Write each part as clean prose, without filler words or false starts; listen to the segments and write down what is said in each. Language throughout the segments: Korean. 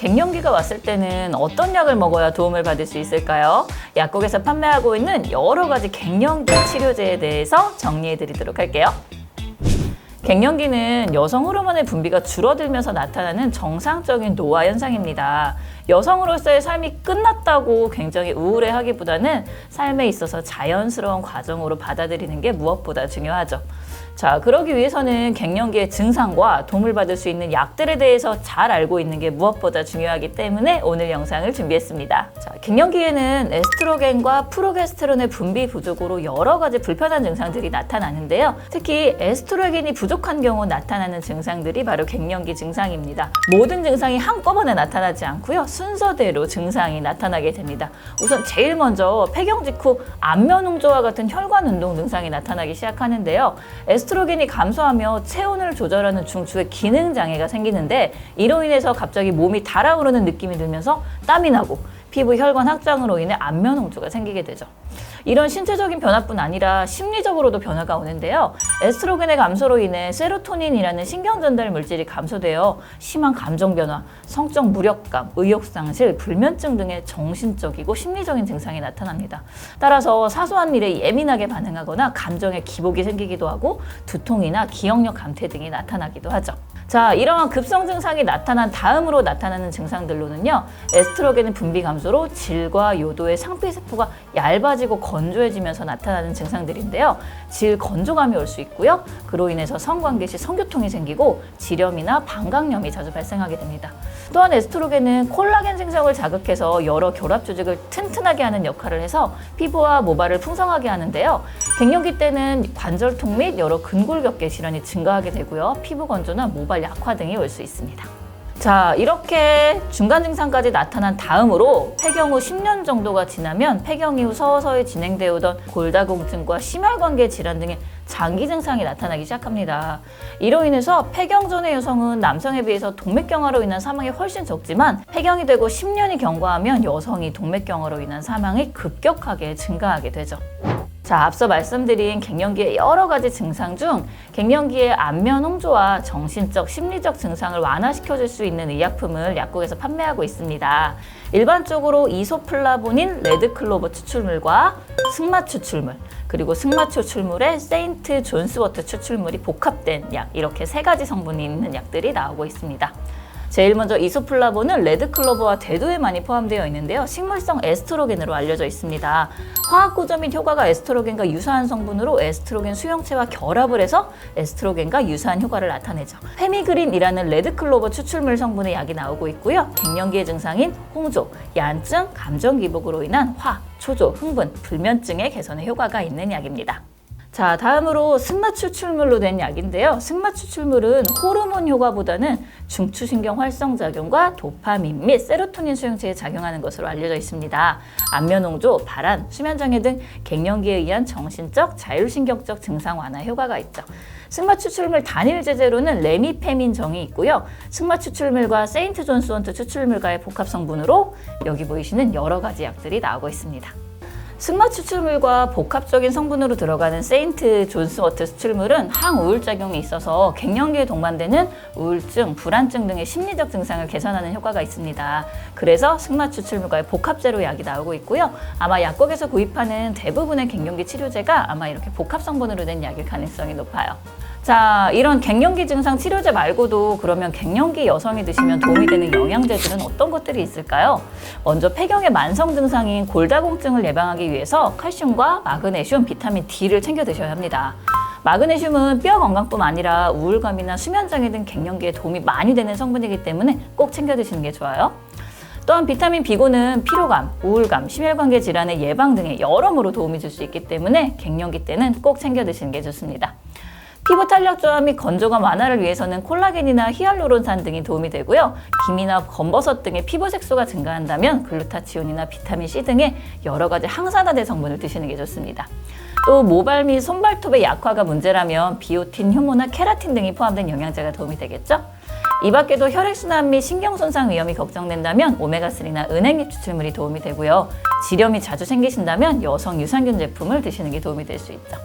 갱년기가 왔을 때는 어떤 약을 먹어야 도움을 받을 수 있을까요? 약국에서 판매하고 있는 여러 가지 갱년기 치료제에 대해서 정리해 드리도록 할게요. 갱년기는 여성 호르몬의 분비가 줄어들면서 나타나는 정상적인 노화 현상입니다. 여성으로서의 삶이 끝났다고 굉장히 우울해하기보다는 삶에 있어서 자연스러운 과정으로 받아들이는 게 무엇보다 중요하죠. 자, 그러기 위해서는 갱년기의 증상과 도움을 받을 수 있는 약들에 대해서 잘 알고 있는 게 무엇보다 중요하기 때문에 오늘 영상을 준비했습니다. 자, 갱년기에는 에스트로겐과 프로게스테론의 분비 부족으로 여러 가지 불편한 증상들이 나타나는데요. 특히 에스트로겐이 부족한 경우 나타나는 증상들이 바로 갱년기 증상입니다. 모든 증상이 한꺼번에 나타나지 않고요. 순서대로 증상이 나타나게 됩니다. 우선 제일 먼저 폐경 직후 안면홍조와 같은 혈관 운동 증상이 나타나기 시작하는데요. 에스트로겐이 감소하며 체온을 조절하는 중추에 기능 장애가 생기는데 이로 인해서 갑자기 몸이 달아오르는 느낌이 들면서 땀이 나고 피부 혈관 확장으로 인해 안면홍조가 생기게 되죠. 이런 신체적인 변화뿐 아니라 심리적으로도 변화가 오는데요. 에스트로겐의 감소로 인해 세로토닌이라는 신경전달 물질이 감소되어 심한 감정 변화, 성적 무력감, 의욕상실, 불면증 등의 정신적이고 심리적인 증상이 나타납니다. 따라서 사소한 일에 예민하게 반응하거나 감정의 기복이 생기기도 하고 두통이나 기억력 감퇴 등이 나타나기도 하죠. 자, 이러한 급성 증상이 나타난 다음으로 나타나는 증상들로는요. 에스트로겐의 분비 감소로 질과 요도의 상피세포가 얇아지고 건조해지면서 나타나는 증상들인데요. 질 건조감이 올 수 있고요. 그로 인해서 성관계 시 성교통이 생기고 지렴이나 방광염이 자주 발생하게 됩니다. 또한 에스트로겐은 콜라겐 생성을 자극해서 여러 결합 조직을 튼튼하게 하는 역할을 해서 피부와 모발을 풍성하게 하는데요. 갱년기 때는 관절통 및 여러 근골격계 질환이 증가하게 되고요. 피부 건조나 모발 약화 등이 올 수 있습니다. 자, 이렇게 중간 증상까지 나타난 다음으로 폐경 후 10년 정도가 지나면 폐경 이후 서서히 진행되어 오던 골다공증과 심혈관계 질환 등의 장기 증상이 나타나기 시작합니다. 이로 인해서 폐경 전의 여성은 남성에 비해서 동맥경화로 인한 사망이 훨씬 적지만 폐경이 되고 10년이 경과하면 여성이 동맥경화로 인한 사망이 급격하게 증가하게 되죠. 자, 앞서 말씀드린 갱년기의 여러 가지 증상 중 갱년기의 안면홍조와 정신적, 심리적 증상을 완화시켜줄 수 있는 의약품을 약국에서 판매하고 있습니다. 일반적으로 이소플라보닌 레드클로버 추출물과 승마 추출물, 그리고 승마 추출물에 세인트 존스워터 추출물이 복합된 약, 이렇게 세 가지 성분이 있는 약들이 나오고 있습니다. 제일 먼저 이소플라본은 레드클로버와 대두에 많이 포함되어 있는데요. 식물성 에스트로겐으로 알려져 있습니다. 화학 구조 및 효과가 에스트로겐과 유사한 성분으로 에스트로겐 수용체와 결합을 해서 에스트로겐과 유사한 효과를 나타내죠. 페미그린이라는 레드클로버 추출물 성분의 약이 나오고 있고요. 갱년기의 증상인 홍조, 야한증, 감정 기복으로 인한 화, 초조, 흥분, 불면증의 개선에 효과가 있는 약입니다. 자, 다음으로 승마 추출물로 된 약인데요. 승마 추출물은 호르몬 효과보다는 중추신경 활성작용과 도파민 및 세로토닌 수용체에 작용하는 것으로 알려져 있습니다. 안면홍조, 발한, 수면장애 등 갱년기에 의한 정신적, 자율신경적 증상 완화 효과가 있죠. 승마 추출물 단일 제제로는 레미페민정이 있고요. 승마 추출물과 세인트 존스워터 추출물과의 복합 성분으로 여기 보이시는 여러 가지 약들이 나오고 있습니다. 승마 추출물과 복합적인 성분으로 들어가는 세인트 존스워터 추출물은 항우울 작용이 있어서 갱년기에 동반되는 우울증, 불안증 등의 심리적 증상을 개선하는 효과가 있습니다. 그래서 승마 추출물과의 복합제로 약이 나오고 있고요. 아마 약국에서 구입하는 대부분의 갱년기 치료제가 아마 이렇게 복합 성분으로 된 약일 가능성이 높아요. 자, 이런 갱년기 증상 치료제 말고도 그러면 갱년기 여성이 드시면 도움이 되는 영양제들은 어떤 것들이 있을까요? 먼저 폐경의 만성 증상인 골다공증을 예방하기 위해서 칼슘과 마그네슘, 비타민 D를 챙겨 드셔야 합니다. 마그네슘은 뼈 건강뿐 아니라 우울감이나 수면장애 등 갱년기에 도움이 많이 되는 성분이기 때문에 꼭 챙겨 드시는 게 좋아요. 또한 비타민 B군은 피로감, 우울감, 심혈관계 질환의 예방 등의 여러모로 도움이 줄 수 있기 때문에 갱년기 때는 꼭 챙겨 드시는 게 좋습니다. 피부 탄력 저하 및 건조감 완화를 위해서는 콜라겐이나 히알루론산 등이 도움이 되고요. 기미나 검버섯 등의 피부 색소가 증가한다면 글루타치온이나 비타민C 등의 여러 가지 항산화제 성분을 드시는 게 좋습니다. 또 모발 및 손발톱의 약화가 문제라면 비오틴, 효모나 케라틴 등이 포함된 영양제가 도움이 되겠죠. 이 밖에도 혈액순환 및 신경손상 위험이 걱정된다면 오메가3나 은행잎 추출물이 도움이 되고요. 지렴이 자주 생기신다면 여성 유산균 제품을 드시는 게 도움이 될 수 있죠.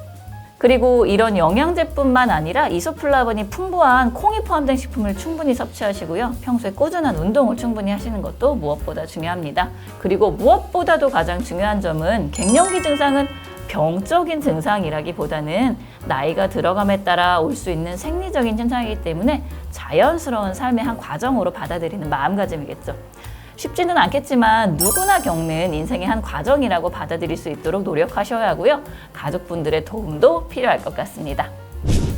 그리고 이런 영양제뿐만 아니라 이소플라본이 풍부한 콩이 포함된 식품을 충분히 섭취하시고요. 평소에 꾸준한 운동을 충분히 하시는 것도 무엇보다 중요합니다. 그리고 무엇보다도 가장 중요한 점은 갱년기 증상은 병적인 증상이라기보다는 나이가 들어감에 따라 올 수 있는 생리적인 현상이기 때문에 자연스러운 삶의 한 과정으로 받아들이는 마음가짐이겠죠. 쉽지는 않겠지만 누구나 겪는 인생의 한 과정이라고 받아들일 수 있도록 노력하셔야 하고요. 가족분들의 도움도 필요할 것 같습니다.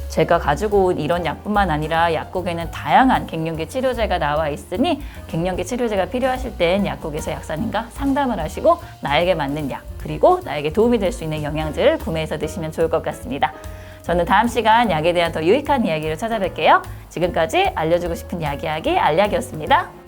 제가 가지고 온 이런 약뿐만 아니라 약국에는 다양한 갱년기 치료제가 나와 있으니 갱년기 치료제가 필요하실 땐 약국에서 약사님과 상담을 하시고 나에게 맞는 약, 그리고 나에게 도움이 될 수 있는 영양제를 구매해서 드시면 좋을 것 같습니다. 저는 다음 시간 약에 대한 더 유익한 이야기로 찾아뵐게요. 지금까지 알려주고 싶은 이야기 알약이었습니다.